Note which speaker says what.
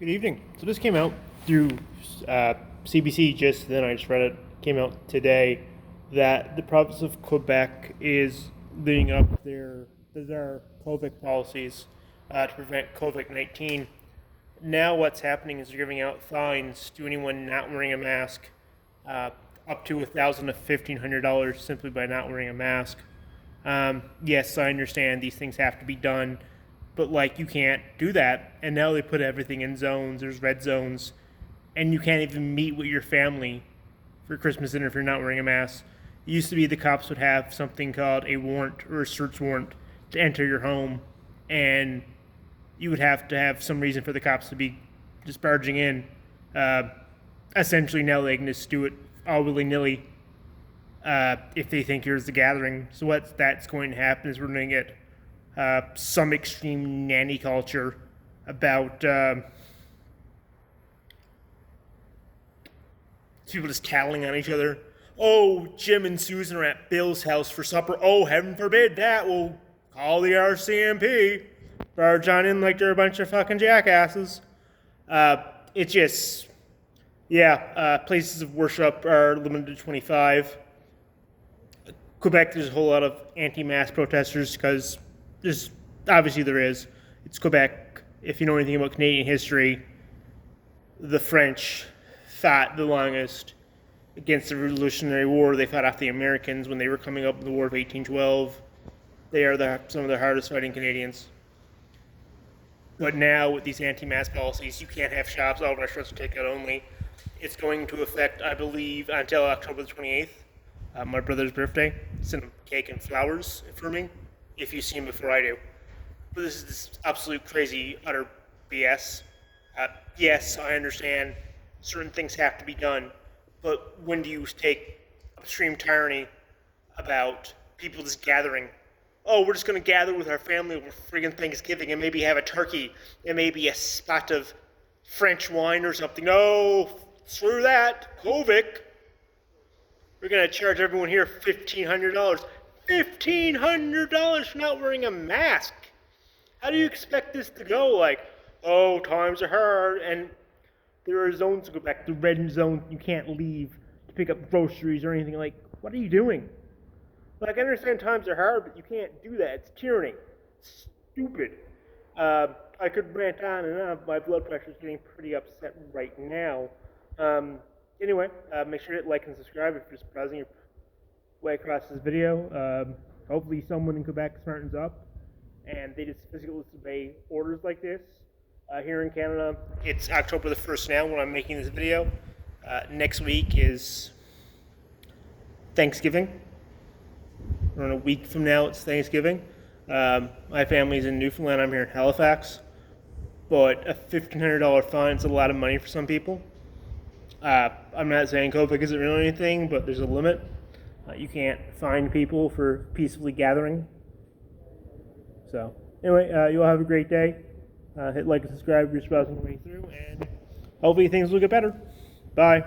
Speaker 1: Good evening. So this came out through CBC just then. I just read it. Came out today that the province of Quebec is leading up their bizarre COVID policies to prevent COVID-19. Now what's happening is they're giving out fines to anyone not wearing a mask, up to $1,000 to $1,500 simply by not wearing a mask. Yes, I understand these things have to be done, but like you can't do that. And now they put everything in zones. There's red zones, and you can't even meet with your family for Christmas dinner if you're not wearing a mask. It used to be the cops would have something called a warrant or a search warrant to enter your home, and you would have to have some reason for the cops to be just barging in. Essentially, now they can just do it all willy-nilly if they think here's the gathering. So what that's going to happen is we're going to get some extreme nanny culture about people just tattling on each other. Oh, Jim and Susan are at Bill's house for supper. Oh, heaven forbid that. We'll call the RCMP. Barge on in like they're a bunch of fucking jackasses. It's just, places of worship are limited to 25. Quebec, there's a whole lot of anti-mask protesters because obviously there is. It's Quebec. If you know anything about Canadian history, the French fought the longest against the Revolutionary War. They fought off the Americans when they were coming up in the War of 1812. They are some of the hardest fighting Canadians. But now with these anti-mask policies, you can't have shops. All restaurants are takeout only. It's going to affect, I believe, until October the 28th, my brother's birthday. Send him cake and flowers for me, if you see him before I do. But this is this absolute crazy, utter BS. Yes, I understand certain things have to be done, but when do you take extreme tyranny about people just gathering? Oh, we're just going to gather with our family over friggin' Thanksgiving and maybe have a turkey and maybe a spot of French wine or something. No, screw that. COVID. We're going to charge everyone here $1,500. $1,500 for not wearing a mask. How do you expect this to go? Like, oh, times are hard, and there are zones to go back. The red zone, you can't leave to pick up groceries or anything. Like, what are you doing? Like, I understand times are hard, but you can't do that. It's tyranny. It's stupid. I could rant on and on. My blood pressure is getting pretty upset right now. Anyway, make sure to hit like and subscribe if you're just browsing your way across this video. Hopefully someone in Quebec smartens up and they just physically disobey orders like this. Here in Canada, it's October the 1st now when I'm making this video. Next week is Thanksgiving. Around a week from now, it's Thanksgiving. My family's in Newfoundland. I'm here in Halifax. But a $1,500 fine is a lot of money for some people. I'm not saying COVID isn't really anything, but there's a limit. You can't fine people for peacefully gathering. So, anyway, you all have a great day. Hit like and subscribe if you're browsing your way through, and hopefully things will get better. Bye.